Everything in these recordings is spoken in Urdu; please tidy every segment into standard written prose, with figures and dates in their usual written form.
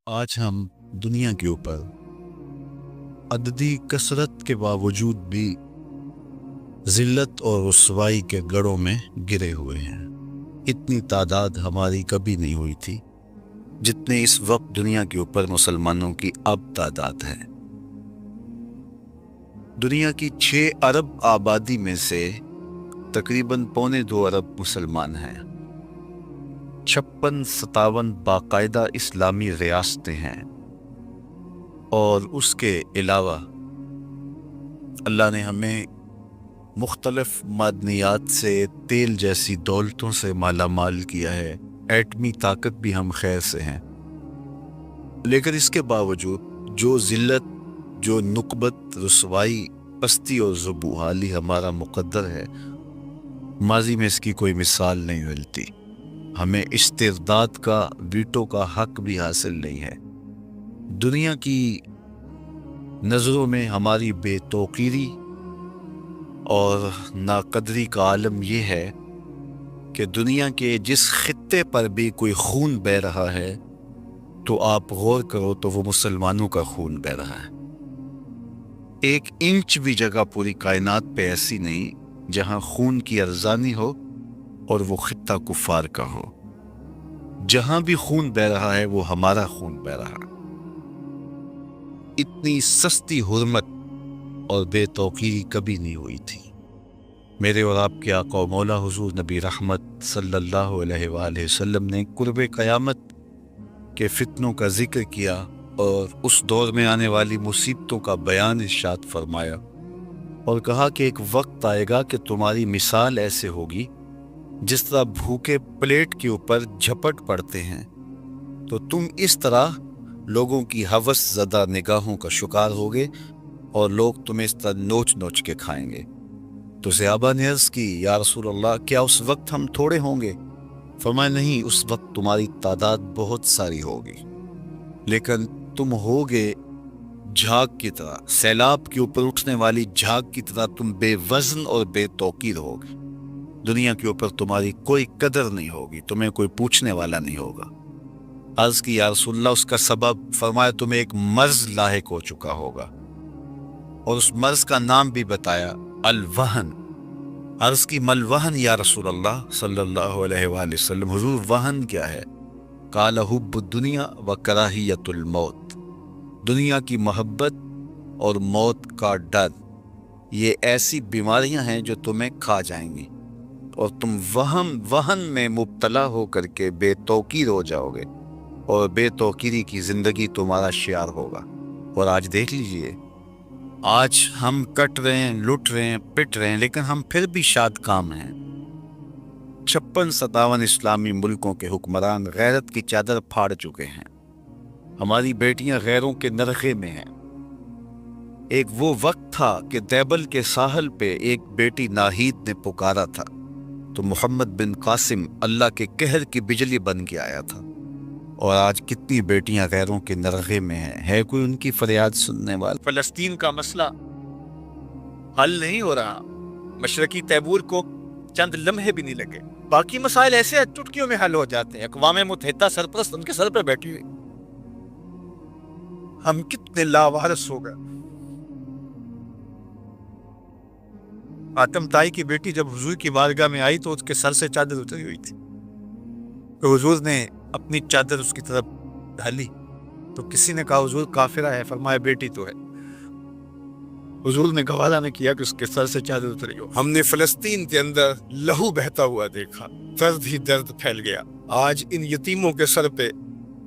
آج ہم دنیا کے اوپر عددی کثرت کے باوجود بھی ذلت اور رسوائی کے گڑھوں میں گرے ہوئے ہیں۔ اتنی تعداد ہماری کبھی نہیں ہوئی تھی جتنے اس وقت دنیا کے اوپر مسلمانوں کی اب تعداد ہے۔ دنیا کی 6 ارب آبادی میں سے تقریباً 2.25 ارب مسلمان ہیں۔ 56-57 باقاعدہ اسلامی ریاستیں ہیں، اور اس کے علاوہ اللہ نے ہمیں مختلف معدنیات سے، تیل جیسی دولتوں سے مالا مال کیا ہے۔ ایٹمی طاقت بھی ہم خیر سے ہیں، لیکن اس کے باوجود جو ذلت، جو نکبت، رسوائی، پستی اور ذوبحالی ہمارا مقدر ہے، ماضی میں اس کی کوئی مثال نہیں ملتی۔ ہمیں استرداد کا، ویٹو کا حق بھی حاصل نہیں ہے۔ دنیا کی نظروں میں ہماری بے توقیری اور ناقدری کا عالم یہ ہے کہ دنیا کے جس خطے پر بھی کوئی خون بہہ رہا ہے تو آپ غور کرو تو وہ مسلمانوں کا خون بہہ رہا ہے۔ 1 انچ بھی جگہ پوری کائنات پہ ایسی نہیں جہاں خون کی ارزانی ہو اور وہ خطہ کفار کا ہو۔ جہاں بھی خون بہہ رہا ہے وہ ہمارا خون بہہ رہا ہے۔ اتنی سستی حرمت اور بے توقیری کبھی نہیں ہوئی تھی۔ میرے اور آپ کے آقا و مولا حضور نبی رحمت صلی اللہ علیہ وآلہ وسلم نے قرب قیامت کے فتنوں کا ذکر کیا اور اس دور میں آنے والی مصیبتوں کا بیان ارشاد فرمایا، اور کہا کہ ایک وقت آئے گا کہ تمہاری مثال ایسے ہوگی جس طرح بھوکے پلیٹ کے اوپر جھپٹ پڑتے ہیں، تو تم اس طرح لوگوں کی ہوس زدہ نگاہوں کا شکار ہوگے اور لوگ تمہیں اس طرح نوچ نوچ کے کھائیں گے۔ تو صحابہ نے عرض کی، یا رسول اللہ، کیا اس وقت ہم تھوڑے ہوں گے؟ فرمایا نہیں، اس وقت تمہاری تعداد بہت ساری ہوگی، لیکن تم ہوگے جھاگ کی طرح، سیلاب کے اوپر اٹھنے والی جھاگ کی طرح تم بے وزن اور بے توقیر ہوگے۔ دنیا کے اوپر تمہاری کوئی قدر نہیں ہوگی، تمہیں کوئی پوچھنے والا نہیں ہوگا۔ عرض کی، یا رسول اللہ، اس کا سبب؟ فرمایا تمہیں ایک مرض لاحق ہو چکا ہوگا، اور اس مرض کا نام بھی بتایا، الوہن۔ عرض کی، مل وہن یا رسول اللہ صلی اللہ علیہ وآلہ وسلم، حضور وہن کیا ہے؟ قال حب الدنیا و کراہیت الموت، دنیا کی محبت اور موت کا ڈر، یہ ایسی بیماریاں ہیں جو تمہیں کھا جائیں گی، اور تم وہن میں مبتلا ہو کر کے بے توقیر ہو جاؤ گے، اور بے توقیری کی زندگی تمہارا شعار ہوگا۔ اور آج دیکھ لیجئے، آج ہم کٹ رہے ہیں، لٹ رہے ہیں، پٹ رہے ہیں، لیکن ہم پھر بھی شاد کام ہیں۔ 56-57 اسلامی ملکوں کے حکمران غیرت کی چادر پھاڑ چکے ہیں۔ ہماری بیٹیاں غیروں کے نرغے میں ہیں۔ ایک وہ وقت تھا کہ دیبل کے ساحل پہ ایک بیٹی ناہید نے پکارا تھا تو محمد بن قاسم اللہ کے قہر کی بجلی بن کے آیا تھا، اور آج کتنی بیٹیاں غیروں کے نرغے میں ہیں، ہے کوئی ان کی فریاد سننے والا؟ فلسطین کا مسئلہ حل نہیں ہو رہا۔ مشرقی تیمور کو چند لمحے بھی نہیں لگے، باقی مسائل ایسے چٹکیوں میں حل ہو جاتے ہیں۔ اقوام متحدہ سرپرست ان کے سر پہ بیٹھی ہوئی، ہم کتنے لاوارث ہو گئے۔ آتم تائی کی بیٹی جب حضور کی بارگاہ میں آئی تو اس کے سر سے چادر اتری ہوئی تھی، تو حضور نے اپنی چادر اس کی طرف ڈالی تو کسی نے کہا حضور کافرہ ہے، فرمایا بیٹی تو ہے۔ حضور نے گوارا نے کیا کہ اس کے سر سے چادر اتری ہو۔ ہم نے فلسطین کے اندر لہو بہتا ہوا دیکھا، درد ہی درد پھیل گیا۔ آج ان یتیموں کے سر پہ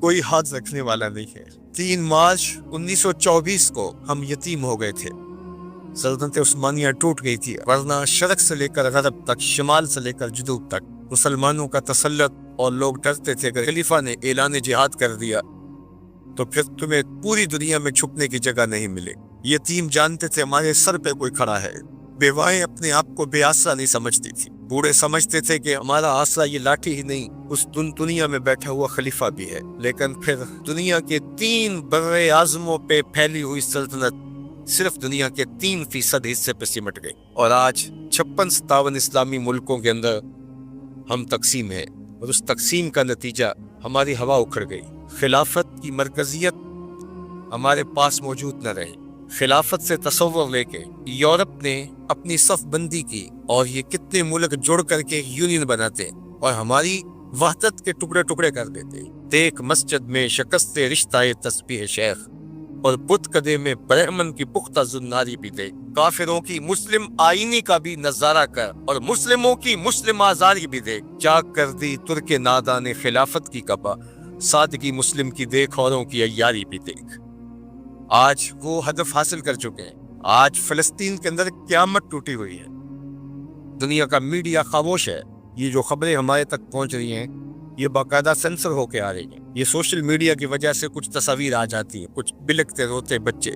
کوئی ہاتھ رکھنے والا نہیں ہے۔ 3 مارچ 1924 کو ہم یتیم ہو گئے تھے، سلطنت عثمانیہ ٹوٹ گئی تھی، ورنہ شرق سے لے کر غرب تک، شمال سے لے کر جنوب تک مسلمانوں کا تسلط، اور لوگ ڈرتے تھے کہ خلیفہ نے اعلان جہاد کر دیا تو پھر تمہیں پوری دنیا میں چھپنے کی جگہ نہیں ملے۔ یتیم جانتے تھے ہمارے سر پہ کوئی کھڑا ہے، بیوائیں اپنے آپ کو بے آسرا نہیں سمجھتی تھی، بوڑھے سمجھتے تھے کہ ہمارا آسرا یہ لاٹھی ہی نہیں، اس دنیا میں بیٹھا ہوا خلیفہ بھی ہے۔ لیکن پھر دنیا کے 3 بر اعظموں پہ پھیلی ہوئی سلطنت صرف دنیا کے 3% حصے پہ سمٹ گئی، اور آج 56-57 اسلامی ملکوں کے اندر ہم تقسیم ہیں۔ اور اس تقسیم کا نتیجہ ہماری ہوا اکھڑ گئی. خلافت کی مرکزیت ہمارے پاس موجود نہ رہی. خلافت سے تصور لے کے یورپ نے اپنی صف بندی کی اور یہ کتنے ملک جڑ کر کے یونین بناتے اور ہماری وحدت کے ٹکڑے ٹکڑے کر دیتے. دیکھ مسجد میں شکست رشتہ تسبیح شیخ اور بت کدے میں برہمن کی پختہ زناری بھی دے. کافروں کی مسلم آئینی کا بھی نظارہ کر اور مسلموں کی مسلم آزاری بھی دے. چاک کر دی ترک نادان خلافت کی کبا، سادگی مسلم کی دیکھ اوروں کی عیاری بھی دیکھ. آج وہ ہدف حاصل کر چکے ہیں. آج فلسطین کے اندر قیامت ٹوٹی ہوئی ہے. دنیا کا میڈیا خاموش ہے. یہ جو خبریں ہمارے تک پہنچ رہی ہیں یہ باقاعدہ سینسر ہو کے آ رہی ہیں. یہ سوشل میڈیا کی وجہ سے کچھ تصاویر آ جاتی ہیں، کچھ بلکتے روتے بچے،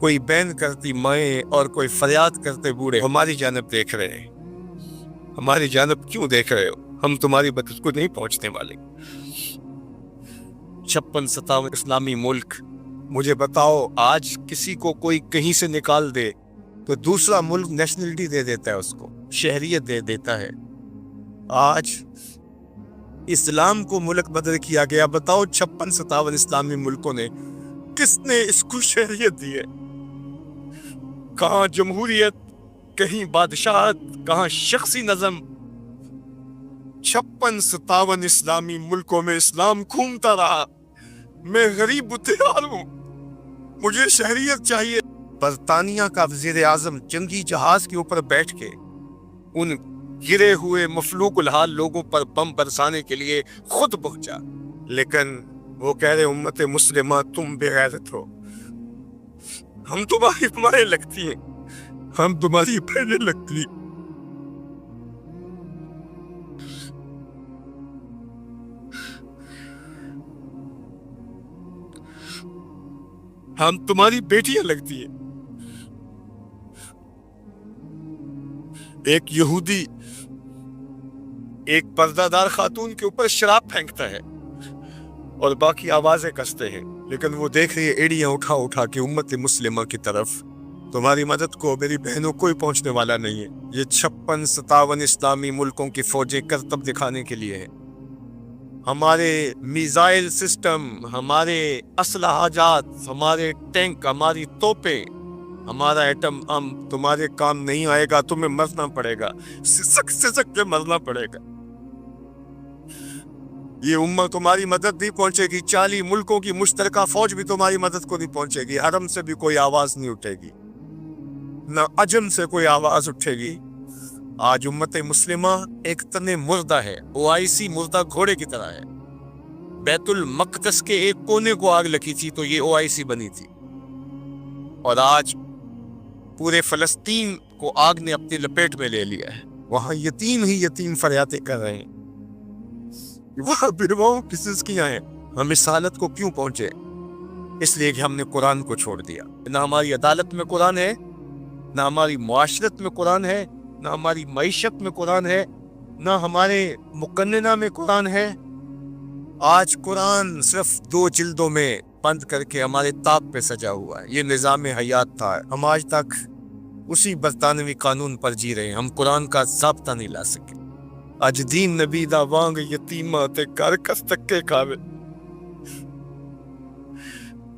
کوئی بین کرتی مائیں اور کوئی فریاد کرتے بوڑھے ہماری جانب دیکھ رہے ہیں. ہماری جانب کیوں دیکھ رہے ہو؟ ہم تمہاری مدد کو نہیں پہنچنے والے. 56-57 اسلامی ملک. مجھے بتاؤ، آج کسی کو کوئی کہیں سے نکال دے تو دوسرا ملک نیشنلٹی دے دیتا ہے، اس کو شہریت دے دیتا ہے. آج اسلام کو ملک بدر کیا گیا. بتاؤ 56-57 اسلامی ملکوں نے کس نے اس کو شہریت دی ہے؟ کہاں جمہوریت، کہیں بادشاہت، کہاں شخصی نظم. 56-57 اسلامی ملکوں میں اسلام گھومتا رہا. میں غریب بتیار ہوں، مجھے شہریت چاہیے. برطانیہ کا وزیر اعظم جنگی جہاز کے اوپر بیٹھ کے ان گرے ہوئے مفلوق الحال لوگوں پر بم برسانے کے لیے خود پہنچا. لیکن وہ کہہ رہے امت مسلمہ تم بے غیرت ہو، ہم تمہاری مائیں لگتی ہیں، ہم تمہاری بہنیں لگتی ہیں. ہم تمہاری بیٹیاں لگتی ہیں. ایک یہودی ایک پردہ دار خاتون کے اوپر شراب پھینکتا ہے اور باقی آوازیں کستے ہیں، لیکن وہ دیکھ رہی ہے ایڑیاں اٹھا اٹھا کے امت مسلمہ کی طرف. تمہاری مدد کو میری بہنوں کوئی پہنچنے والا نہیں ہے. یہ 56-57 اسلامی ملکوں کی فوجیں کرتب دکھانے کے لیے ہیں. ہمارے میزائل سسٹم، ہمارے اسلحہ جات، ہمارے ٹینک، ہماری توپیں، ہمارا ایٹم تمہارے کام نہیں آئے گا. تمہیں مرنا پڑے گا، سسک کے مرنا پڑے گا. یہ امت تمہاری مدد نہیں پہنچے گی. 40 ملکوں کی مشترکہ فوج بھی تمہاری مدد کو نہیں پہنچے گی. حرم سے بھی کوئی آواز نہیں اٹھے گی، نہ عجم سے کوئی آواز اٹھے گی. آج امت مسلمہ ایک تن مردہ ہے. OIC مردہ گھوڑے کی طرح ہے. بیت المقدس کے ایک کونے کو آگ لگی تھی تو یہ OIC بنی تھی، اور آج پورے فلسطین کو آگ نے اپنی لپیٹ میں لے لیا ہے. وہاں یتیم ہی یتیم فریادیں کر رہے ہیں، وہاں بیواؤں کی سسکیاں ہیں. ہم اس حالت کو کیوں پہنچے؟ اس لیے کہ ہم نے قرآن کو چھوڑ دیا. نہ ہماری عدالت میں قرآن ہے، نہ ہماری معاشرت میں قرآن ہے، نہ ہماری معیشت میں قرآن ہے، نہ ہمارے مقننہ میں قرآن ہے. آج قرآن صرف 2 جلدوں میں بند کر کے ہمارے تاپ پہ سجا ہوا ہے. یہ نظام حیات تھا. ہم آج تک اسی برطانوی قانون پر جی رہے ہیں. ہم قرآن کا ضابطہ نہیں لا سکے. اج دین نبی دا وانگ یتیمہ تے کر کس تکے کھاوے.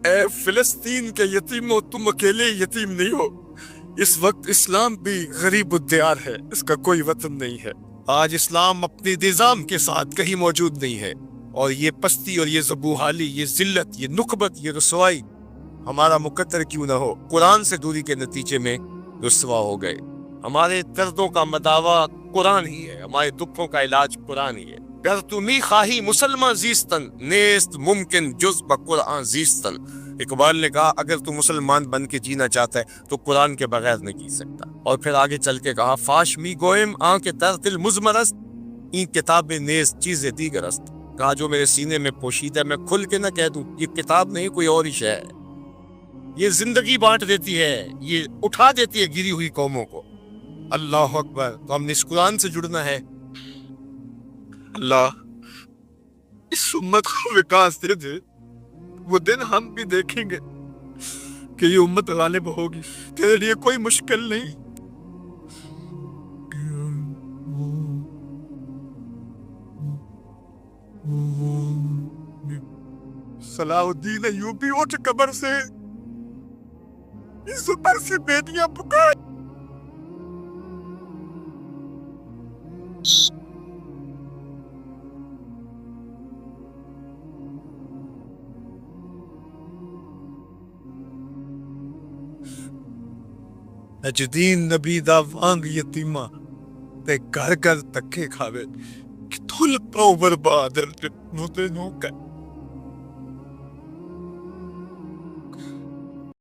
اے فلسطین کے یتیموں، تم اکیلے یتیم نہیں ہو. اس وقت اسلام بھی غریب الدیار ہے، اس کا کوئی وطن نہیں ہے. آج اسلام اپنی نظام کے ساتھ کہیں موجود نہیں ہے، اور یہ پستی اور یہ ذبوحالی، یہ ذلت، یہ نخبت، یہ رسوائی ہمارا مقدر کیوں نہ ہو. قرآن سے دوری کے نتیجے میں رسوا ہو گئے. ہمارے دردوں کا مداوا قرآن ہی ہے، ہمارے دکھوں کا علاج قرآن ہی ہے. گر تمی خواہی مسلمان زیستن، نیست ممکن جز بقرآن زیستن. اقبال نے کہا اگر تو مسلمان بن کے جینا چاہتا ہے تو قرآن کے بغیر نہیں جی سکتا. اور پھر آگے چل کے کہا فاش می گوئم آن کے در دل مزمرست، این کتاب نیست چیز دیگرست. کہا جو میرے سینے میں پوشیدہ میں کھل کے نہ کہہ دوں، یہ کتاب نہیں کوئی اور ہی شے ہے. یہ زندگی بانٹ دیتی ہے، یہ اٹھا دیتی ہے گری ہوئی قوموں کو. اللہ اکبر. تو ہم نے اس قرآن سے جڑنا ہے. اللہ اس امت کو وکاس دے دے. وہ دن ہم بھی دیکھیں گے کہ یہ امت غالب ہوگی. تیرے لیے کوئی مشکل نہیں. صلاح الدین ایوبی اٹھ قبر سے اس پر سے بیٹیاں پکار نجدین نبی دا وانگ یتیمہ تے گھر گھر تکے کھاوے کتھوں لپاؤ برباد نو تے نو کر